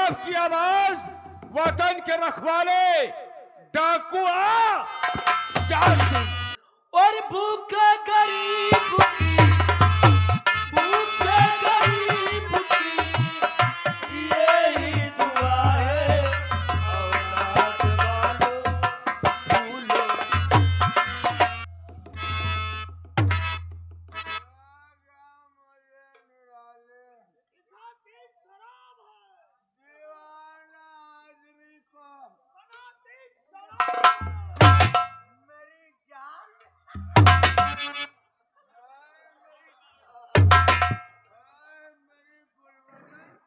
आपकी आवाज वतन के रखवाले डाकू आ जासी और भूखा गरीब की यही दुआ है औलाद वालों भूलो।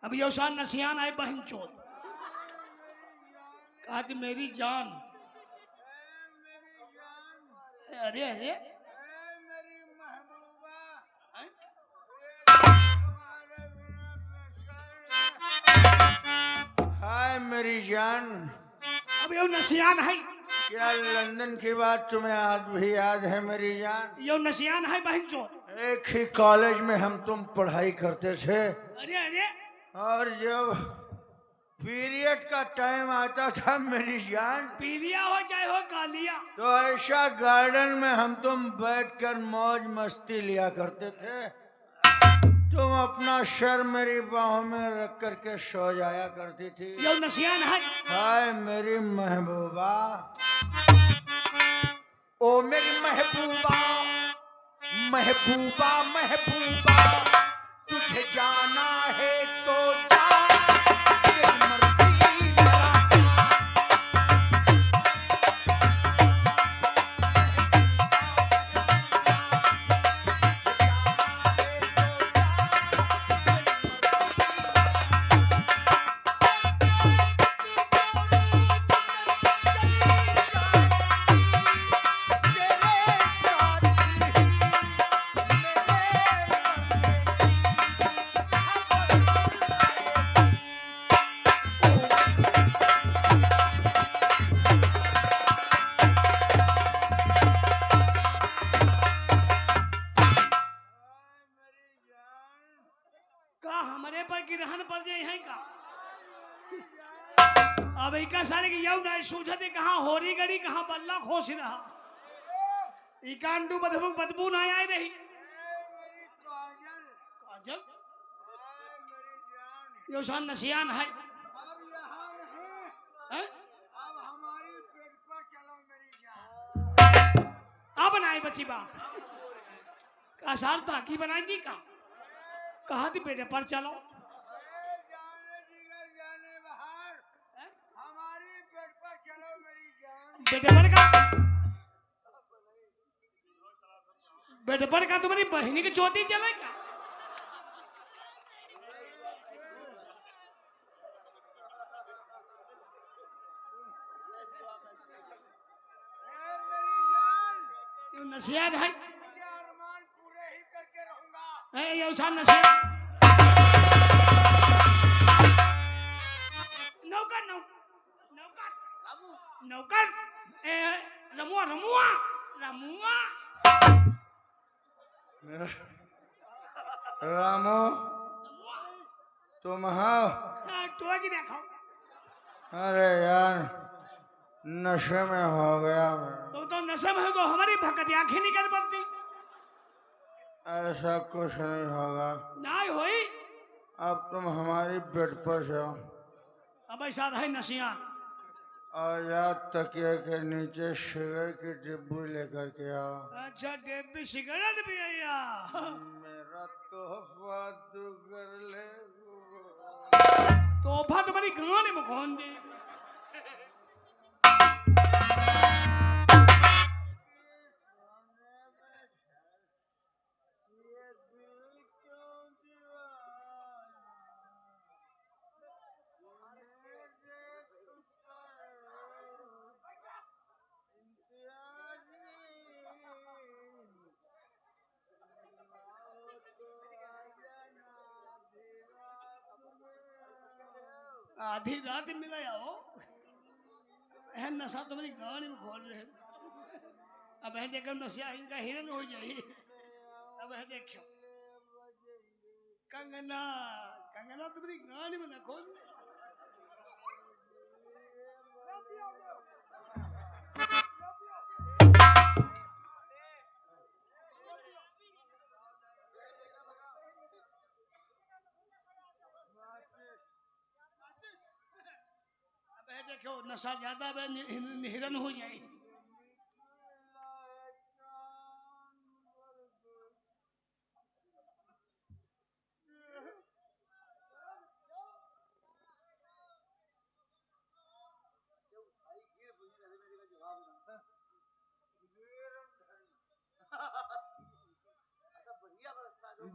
अब योशान नसियान आए बहन चोर कहा कि मेरी जान। अरे अरे हाय मेरी जान। अब यो नसियान है। क्या लंदन की बात तुम्हें आज भी याद है मेरी जान? यो नसियान है बहन चोर। एक ही कॉलेज में हम तुम पढ़ाई करते थे अरे अरे और जब पीरियड का टाइम आता था मेरी जान पीलिया हो चाहे हो कालिया तो ऐसा गार्डन में हम तुम बैठकर मौज मस्ती लिया करते थे। तुम अपना सर मेरी बाहों में रख करके सो जाया करती थी। यो नसियान है। हाय मेरी महबूबा, ओ मेरी महबूबा महबूबा महबूबा, तुझे जाना है तो जा, तेरी मर्जी मेरा हमारे पर गिरहन पर जाए हैं का। अब इका सारे की यौ नहीं सूझते कहाँ होरी गड़ी कहाँ बल्ला खोस रहा। इकांडू बदबू ना आए रही। काजल योशान नसियान है। अब बनाए बच्ची बा का सारता की बनाएंगी का कहा थी पेटे पर चलो। बेटे पर का बेटे पर का तुम्हारी बहनी की चौथी चलेगा। नसियान है योशान नसियान नौकर नौकर नौकर रमुआ रमुआ रमुआ रामो तुम हो? तो की देखो। अरे यार नशे में हो गया मैं। तो नशे में हो हमारी भक्ति आंखें नहीं कर पड़ती। ऐसा कुछ नहीं होगा। नहीं होई। अब तुम हमारी बेड पर जाओ। अब ऐसा है नसियान और यार तकिए के नीचे शुगर की डिब्बी लेकर के आओ। अच्छा डिब्बी सिगरेट भी है यार। मेरा तोहफा तू कर ले। तोहफा तुम्हारी गाने में कौन दे। आधी रात मिला हो नशा तुम्हारी गाड़ी में खोल रहे। अब है देखो नशा इनका हिरन हो जाए। अब है देखो कंगना कंगना तुम्हारी गाड़ी में न खोल। देखो नशा ज्यादा हिरन हो जाए।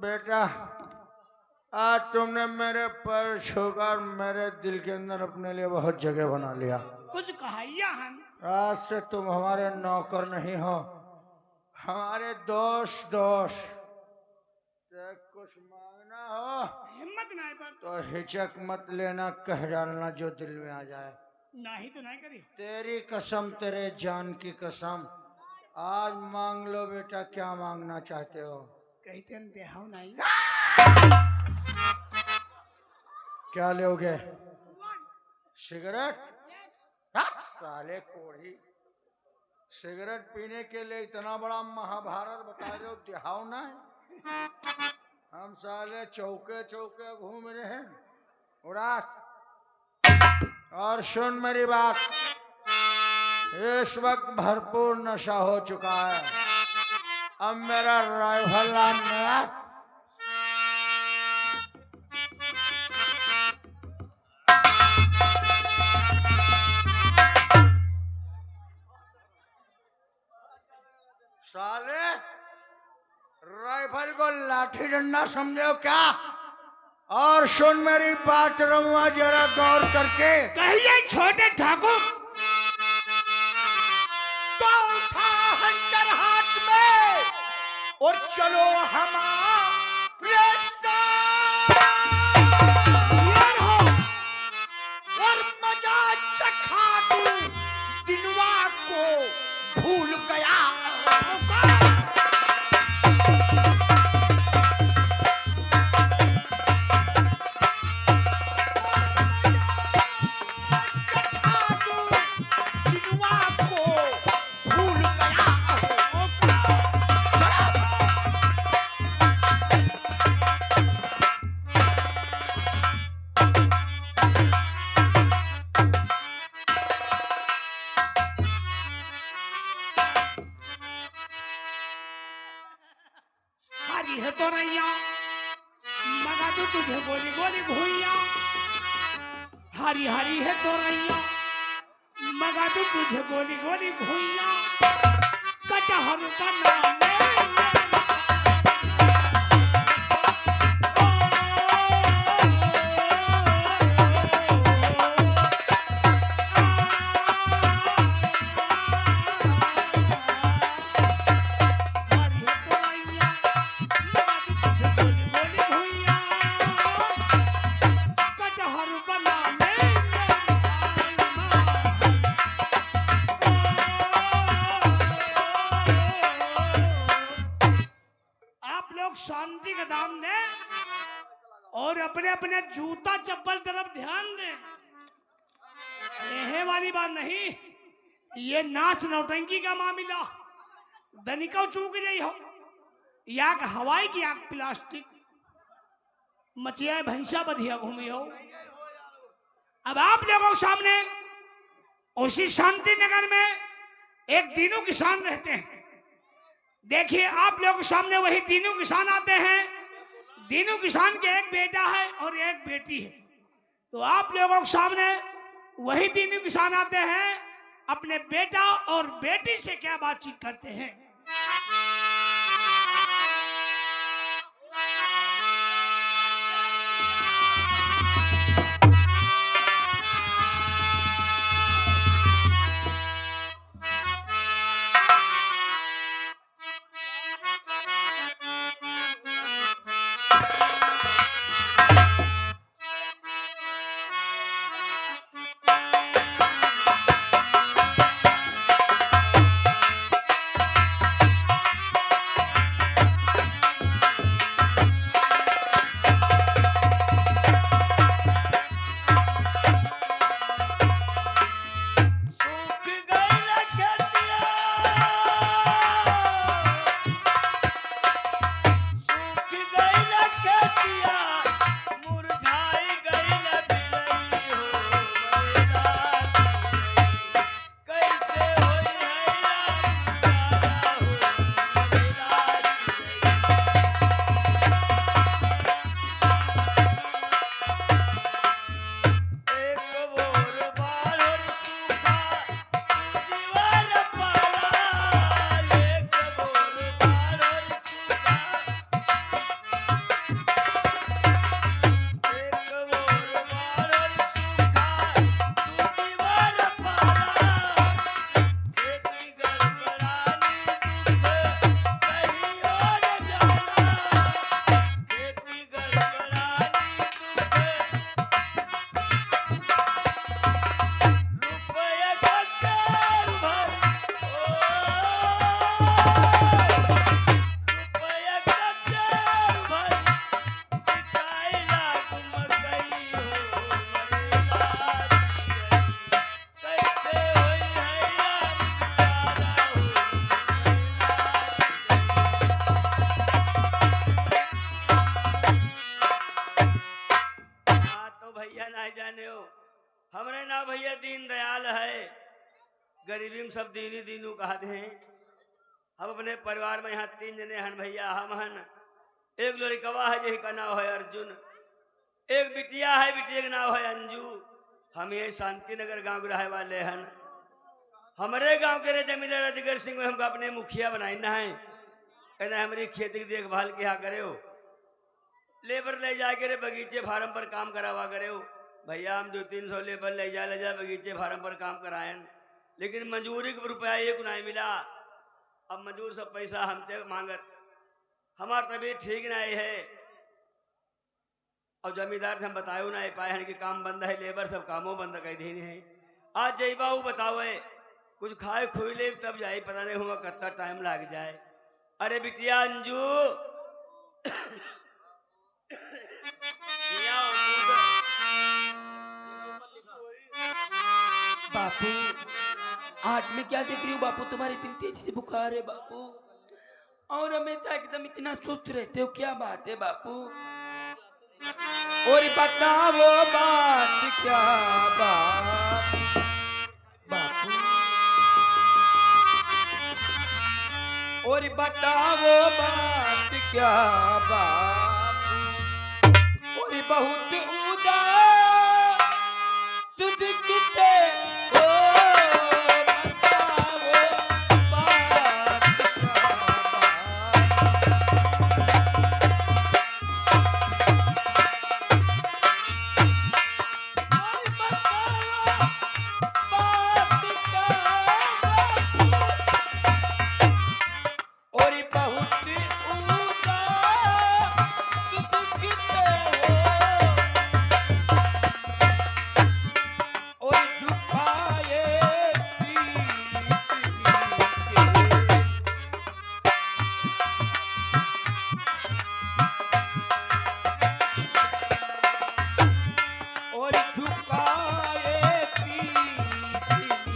बेटा, आज तुमने मेरे पैर छूकर मेरे दिल के अंदर अपने लिए बहुत जगह बना लिया। कुछ कहाइया हम। आज से तुम हमारे नौकर नहीं हो, हमारे दोस्त। कुछ मांगना हो हिम्मत नहीं पर तो हिचक मत लेना, कह डालना जो दिल में आ जाए। नहीं तो नहीं करी। तेरी कसम, तेरे जान की कसम, आज मांग लो बेटा, क्या मांगना चाहते हो? कहते हैं देहाव नहीं। क्या लोगे? सिगरेट? साले कोढ़ी, सिगरेट पीने के लिए इतना बड़ा महाभारत बता रहे हो, देहाव ना है? हम साले चौके चौके घूम रहे हैं उड़ा। और सुन मेरी बात, इस वक्त भरपूर नशा हो चुका है। अब मेरा राइफल आने साले, राइफल को लाठी डंडा समझे हो क्या? और सुन मेरी बात रमुआ, जरा गौर करके। कहिए छोटे ठाकुर। तो उठा हंटर हाथ में और चलो हमारे साथ और मजा चखा दूं, दिलवा को भूल गया। हरी है तो रैया मगा दू तुझे गोली गोली भूइया। हरी हरी है तो रैया मगा दू तुझे गोली गोली भूइया। कटहर बना ले शांति का दाम दे और अपने अपने जूता चप्पल तरफ ध्यान दे। यह वाली बात नहीं, ये नाच नौटंकी का मामला दनिका चूक गई हो। या हवाई की आग प्लास्टिक मचिया भैंसा बधिया घूमी हो। अब आप लोगों के सामने उसी शांति नगर में एक दीनू किसान रहते हैं। देखिए आप लोगों के सामने वही दीनू किसान आते हैं। दीनू किसान के एक बेटा है और एक बेटी है। तो आप लोगों के सामने वही दीनू किसान आते हैं, अपने बेटा और बेटी से क्या बातचीत करते हैं। भैया नहीं जाने हो, हमरे ना भैया दीन दयाल है, गरीबी में सब दीनी दीनू कहते हैं। हम अपने परिवार में यहाँ 3 जने हन भैया, हम हन, एक लड़कवा है जिसका नाम है अर्जुन, एक बिटिया है, बिटिया का नाम है अंजू। हम ये शांति नगर गाँव रहे वाले हन। हमारे गांव के रे जमींदार अधिकार सिंह में हमको अपने मुखिया बनाना है, कहना हमारी खेती की देखभाल क्या करे हो, लेबर ले जाके रे बगीचे फार्म पर काम करावा करे हो। भैया हम 200-300 लेबर ले जा बगीचे फार्म पर काम कराएं, लेकिन मजूरी का रुपया एक नहीं मिला। अब मजूर सब पैसा हमसे मांगत, हमार तबीयत ठीक नहीं है, और जमींदार से हम बताओ ना पाए हैं कि काम बंद है, लेबर सब कामों बंद कर दी है। आज जय बाबू बताओ कुछ खाए खुई ले तब जाए, पता नहीं हुआ कितना टाइम लग जाए। अरे बिटिया अंजू बापू आठ में क्या देख रही हो बापू, तुम्हारी इतनी तेजी से बुखार है बापू, और हमेशा एकदम इतना सुस्त रहते हो, क्या बात है बापू? और बताओ बात क्या बात बापू और बताओ बात क्या बात और बहुत उदास तुझ किते ओ बताओ बात क्या बात और बताओ बात क्या बात और बहुत उदास तुझ किते हो और झुकाए पीठ नीचे और झुकाए पीठ नीचे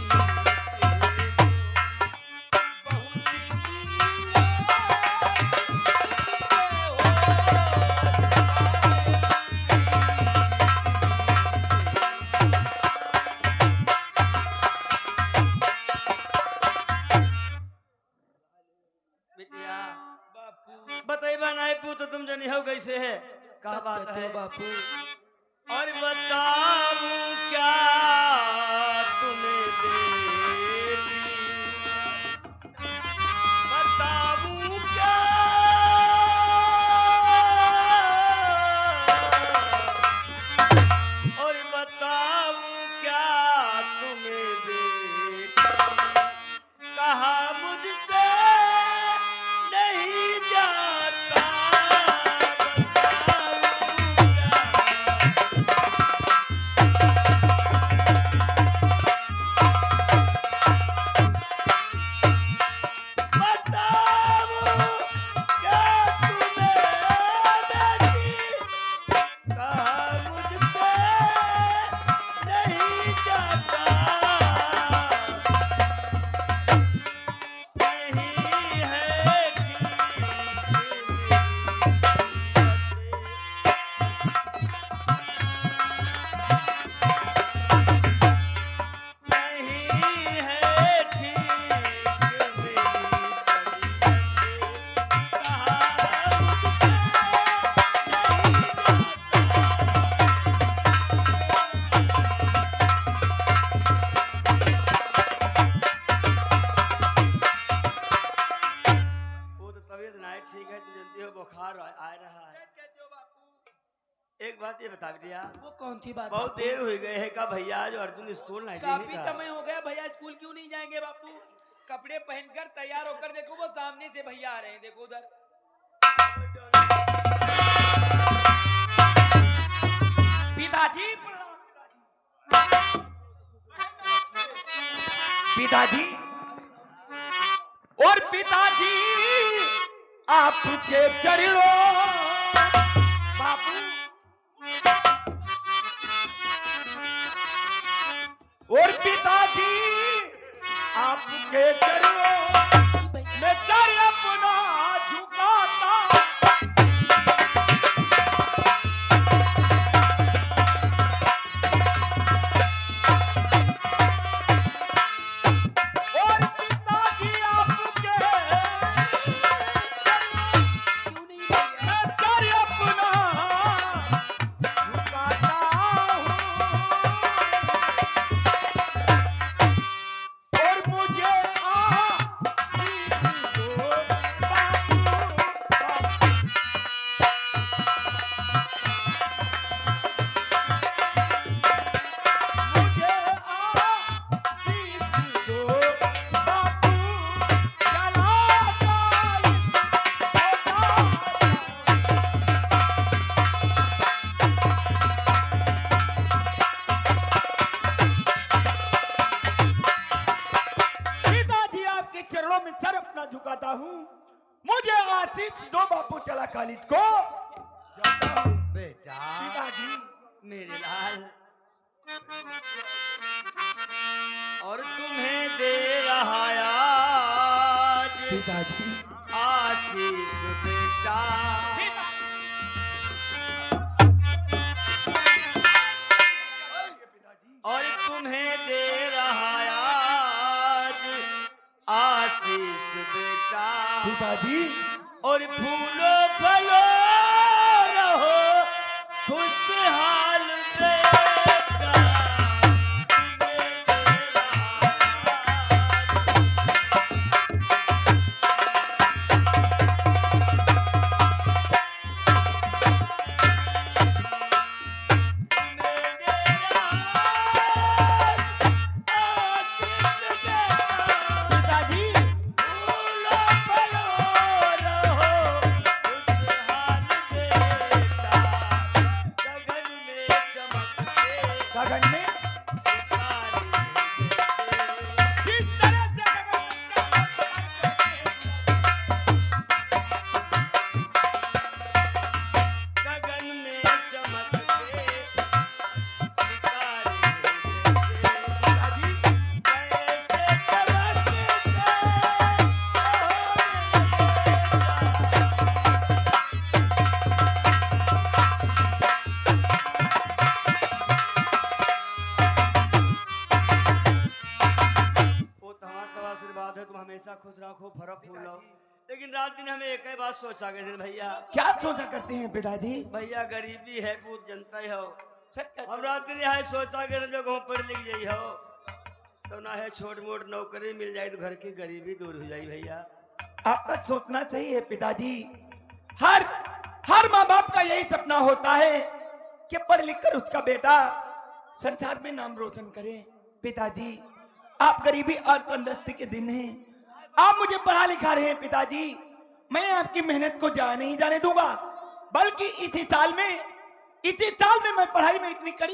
बहुत बिटिया बताइबा नहीं पू तो तुम जनी हो कैसे है, क्या बात है बापू? और बताऊं क्या तुम्हें बेटी, बताऊं क्या और बताऊं क्या तुम्हें बेटी, कहा मुझसे नहीं जाता, बताऊं क्या बताऊं क्या तुम्हें बेटी, कहा मुझसे नहीं जाता, नहीं है ठीक मेरी नहीं है ठीक मेरी कहा मुझसे वो तो तबीयत नहीं ठीक है, तू जानती हो बुखार आ रहा है। एक बात ये बता दिया, वो कौन सी बात? बहुत देर हो गए है का भैया जो अर्जुन स्कूल नहीं काफी जाएगा। समय हो गया भैया, स्कूल क्यों नहीं जाएंगे बापू? कपड़े पहनकर तैयार होकर देखो, वो सामने से भैया आ रहे हैं, देखो उधर। पिताजी पिताजी और पिताजी आपके चरणों बापू और पिताजी आपके चरणों में चर अपना झुकाता झुकाता हूँ। मुझे आशीष दो बापू, चला कॉलेज को जाता हूँ। बेटा पिताजी मेरे लाल, और तुम्हें दे रहा आज पिताजी आशीष बेटा। और तुम्हें दे रहा आज आशीष बेटा। पिताजी और फूलो फलो रहो खुशहाल बेटा। तुम्हें दे रहा गगन में किस तरह से गगन में चमकते सितारे जैसे कैसे चमकते वो तुम्हारा आशीर्वाद है, तुम हमेशा खुश रखो, फरक फूलो। लेकिन रात दिन हमें एक ही बात सोचा गए भैया। क्या सोचा करते हैं पिताजी? भैया गरीबी है, पूत जनता ही हो। हम रात दिन यहाँ सोचा गए जो गाँव पढ़ लिख जाई हो तो ना है छोट मोट नौकरी मिल जाए तो घर की गरीबी दूर हो जाए भैया। आपका सोचना चाहिए पिताजी। हर माँ बाप का यही सपना होता है कि पढ़ लिख कर उसका बेटा संसार में नाम रोशन करे। पिताजी आप गरीबी और तंदुरुस्ती के दिन हैं, आप मुझे पढ़ा लिखा रहे हैं पिताजी। मैं आपकी मेहनत को नहीं जाने दूंगा, बल्कि इसी साल में मैं पढ़ाई में इतनी कड़ी